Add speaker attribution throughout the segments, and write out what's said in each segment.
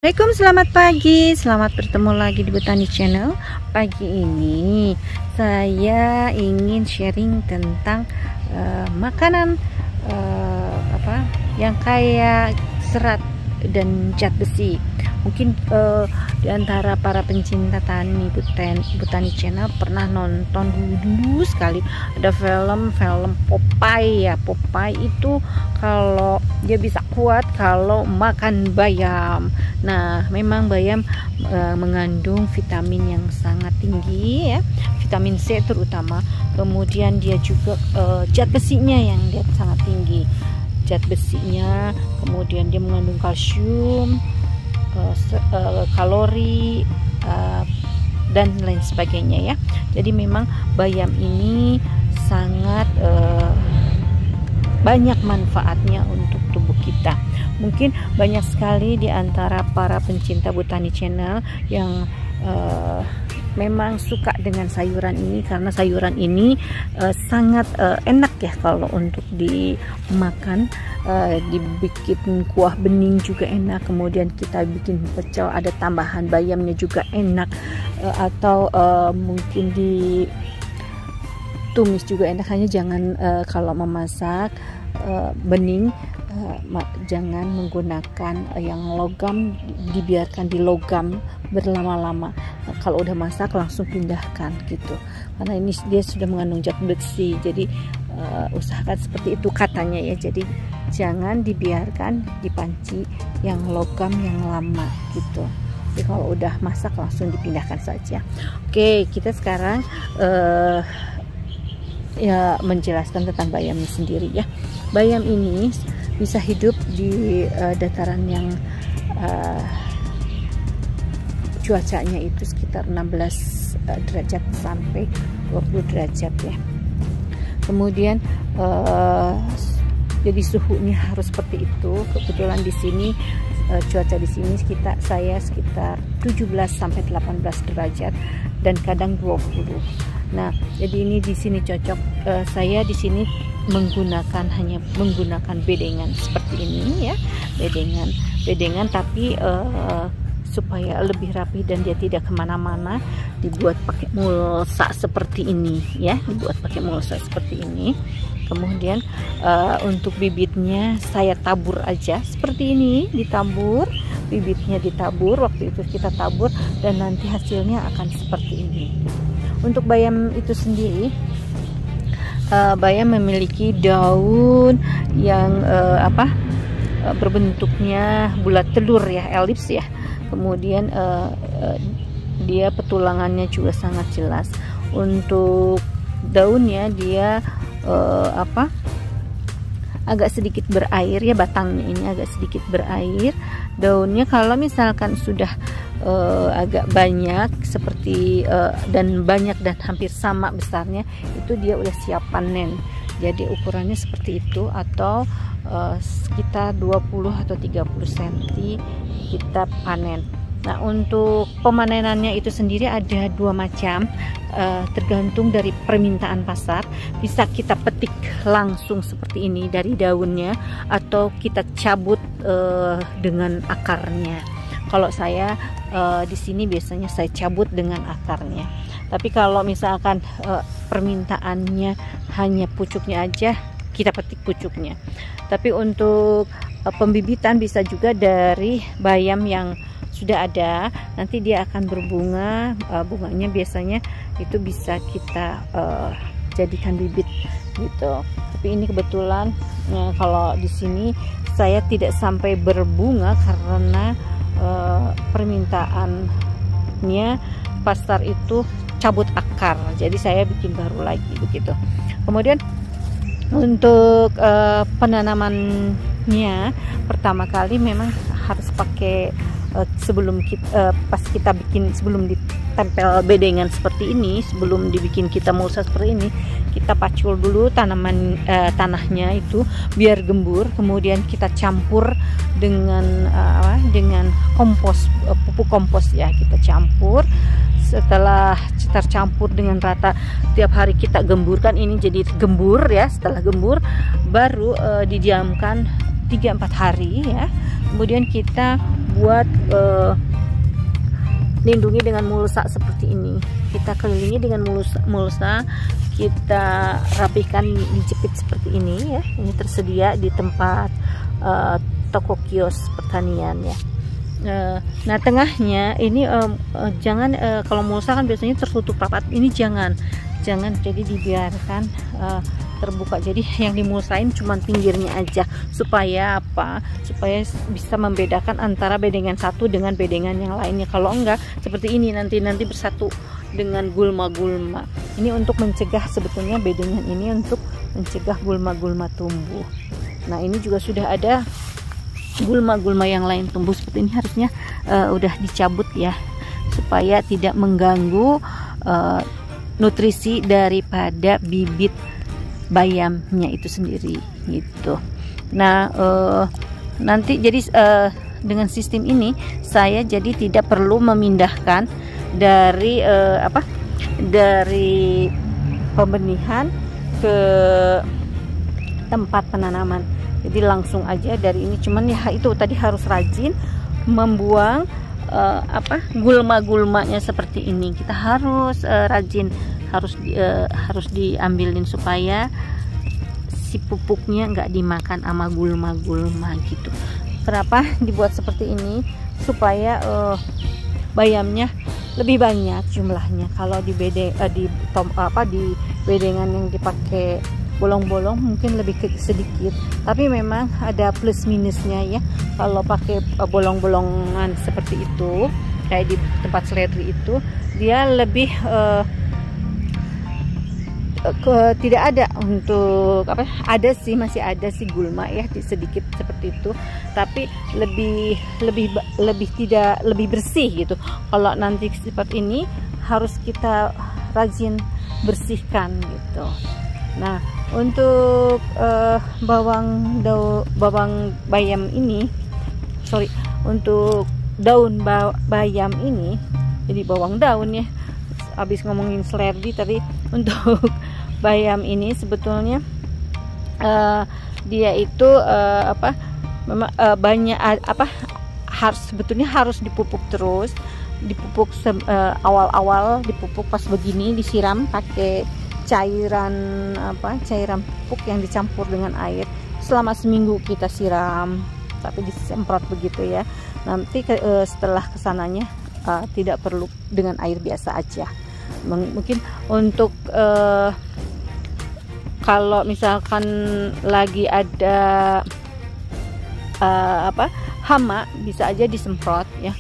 Speaker 1: Assalamualaikum, selamat pagi, selamat bertemu lagi di Botani Channel. Pagi ini saya ingin sharing tentang makanan yang kaya serat dan zat besi. Mungkin di antara para pencinta Botani Channel pernah nonton dulu sekali ada film Popeye ya. Popeye itu kalau dia bisa kuat kalau makan bayam. Nah, memang bayam mengandung vitamin yang sangat tinggi ya, vitamin C terutama. Kemudian dia juga zat besinya yang dia sangat tinggi. Zat besinya, kemudian dia mengandung kalsium, kalori, dan lain sebagainya ya. Jadi memang bayam ini sangat banyak manfaatnya untuk tubuh kita. Mungkin banyak sekali di antara para pencinta Botani Channel yang memang suka dengan sayuran ini, karena sayuran ini sangat enak ya kalau untuk dimakan. Dibikin kuah bening juga enak, kemudian kita bikin pecel ada tambahan bayamnya juga enak, atau mungkin ditumis juga enak. Hanya jangan kalau memasak bening jangan menggunakan yang logam, dibiarkan di logam berlama-lama. Kalau udah masak langsung pindahkan gitu, karena ini dia sudah mengandung zat besi. Jadi usahakan seperti itu katanya ya. Jadi jangan dibiarkan di panci yang logam yang lama gitu. Jadi kalau udah masak langsung dipindahkan saja. Oke, kita sekarang ya menjelaskan tentang bayamnya sendiri ya. Bayam ini bisa hidup di dataran yang cuacanya itu sekitar 16 derajat sampai 20 derajat ya. Kemudian jadi suhunya harus seperti itu. Kebetulan di sini cuaca di sini saya sekitar 17 sampai 18 derajat dan kadang 20. Nah, jadi ini di sini cocok. Saya di sini hanya menggunakan bedengan seperti ini ya, bedengan tapi supaya lebih rapi dan dia tidak kemana-mana, dibuat pakai mulsa seperti ini ya, Kemudian untuk bibitnya saya tabur aja seperti ini, bibitnya ditabur. Waktu itu kita tabur dan nanti hasilnya akan seperti ini. Untuk bayam itu sendiri, bayam memiliki daun yang berbentuknya bulat telur ya, elips ya. Kemudian dia petulangannya juga sangat jelas. Untuk daunnya dia agak sedikit berair ya, batangnya ini agak sedikit berair. Daunnya kalau misalkan sudah agak banyak seperti dan banyak dan hampir sama besarnya, itu dia udah siap panen. Jadi ukurannya seperti itu, atau sekitar 20 atau 30 cm kita panen. Nah, untuk pemanenannya itu sendiri ada dua macam, tergantung dari permintaan pasar. Bisa kita petik langsung seperti ini dari daunnya, atau kita cabut dengan akarnya. Kalau saya di sini biasanya saya cabut dengan akarnya. Tapi kalau misalkan permintaannya hanya pucuknya aja, kita petik pucuknya. Tapi untuk pembibitan bisa juga dari bayam yang sudah ada, nanti dia akan berbunga. Bunganya biasanya itu bisa kita jadikan bibit gitu. Tapi ini kebetulan kalau di sini saya tidak sampai berbunga karena permintaannya pasar itu cabut akar, jadi saya bikin baru lagi begitu. Kemudian untuk penanamannya, pertama kali memang harus pakai sebelum ditempel bedengan seperti ini, sebelum dibikin kita mulsa seperti ini, kita pacul dulu tanahnya itu biar gembur. Kemudian kita campur dengan kompos, pupuk kompos ya, kita campur. Setelah tercampur dengan rata, tiap hari kita gemburkan, ini jadi gembur ya. Setelah gembur baru didiamkan 3-4 hari ya. Kemudian kita buat lindungi dengan mulsa seperti ini. Kita kelilingi dengan mulsa, kita rapihkan, dijepit seperti ini ya. Ini tersedia di tempat toko kios pertanian ya. Nah, tengahnya ini jangan, kalau mulsa kan biasanya tertutup rapat, ini jangan, jadi dibiarkan terbuka. Jadi yang dimulsain cuma pinggirnya aja, supaya apa? Supaya bisa membedakan antara bedengan satu dengan bedengan yang lainnya. Kalau enggak seperti ini, nanti bersatu dengan gulma-gulma. Ini untuk mencegah, sebetulnya bedengan ini untuk mencegah gulma-gulma tumbuh. Nah, ini juga sudah ada gulma-gulma yang lain tumbuh seperti ini, harusnya udah dicabut ya, supaya tidak mengganggu nutrisi daripada bibit bayamnya itu sendiri gitu. Nah, nanti jadi dengan sistem ini saya jadi tidak perlu memindahkan dari dari pembenihan ke tempat penanaman. Jadi langsung aja dari ini, cuman ya itu tadi harus rajin membuang gulma-gulmanya seperti ini. Kita harus rajin, harus diambilin supaya si pupuknya nggak dimakan sama gulma-gulma gitu. Kenapa dibuat seperti ini? Supaya bayamnya lebih banyak jumlahnya. Kalau di bedengan yang dipakai bolong-bolong mungkin lebih sedikit, tapi memang ada plus minusnya ya. Kalau pakai bolong-bolongan seperti itu, kayak di tempat seledri itu, dia lebih tidak ada untuk ada sih, masih ada sih gulma ya, sedikit seperti itu, tapi lebih bersih gitu. Kalau nanti seperti ini harus kita rajin bersihkan gitu. Nah, untuk bawang bayam ini, untuk daun bayam ini, jadi bawang daun ya, habis ngomongin seledri tadi. Untuk bayam ini sebetulnya dia itu memang banyak sebetulnya harus dipupuk terus, dipupuk awal-awal, dipupuk pas begini, disiram pakai cairan pupuk yang dicampur dengan air. Selama seminggu kita siram, tapi disemprot begitu ya. Nanti setelah kesananya tidak perlu dengan air biasa aja. Mungkin untuk kalau misalkan lagi ada hama, bisa aja disemprot ya,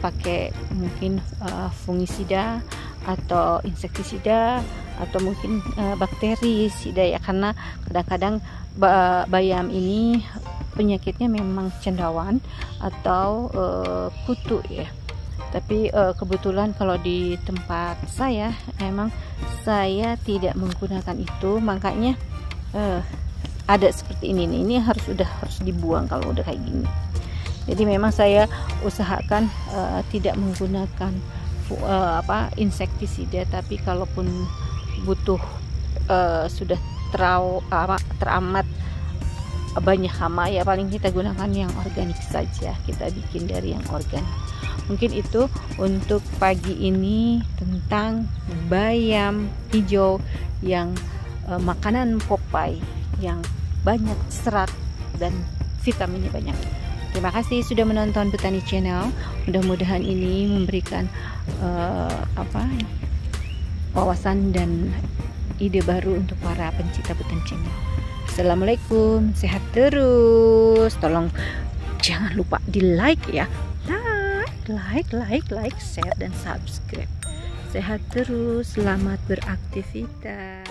Speaker 1: pakai mungkin fungisida atau insektisida, atau mungkin bakterisida ya, karena kadang-kadang bayam ini penyakitnya memang cendawan atau kutu ya. Tapi kebetulan kalau di tempat saya memang saya tidak menggunakan itu, makanya ada seperti ini nih. Ini harus dibuang kalau udah kayak gini. Jadi memang saya usahakan tidak menggunakan insektisida, tapi kalaupun butuh sudah teramat banyak hama ya, paling kita gunakan yang organik saja, kita bikin dari yang organik. Mungkin itu untuk pagi ini tentang bayam hijau yang makanan Popeye yang banyak serat dan vitaminnya banyak. Terima kasih sudah menonton Petani Channel. Mudah-mudahan ini memberikan wawasan dan ide baru untuk para pencinta Petani Channel. Assalamualaikum, sehat terus. Tolong jangan lupa di like ya, like, share dan subscribe. Sehat terus, selamat beraktivitas.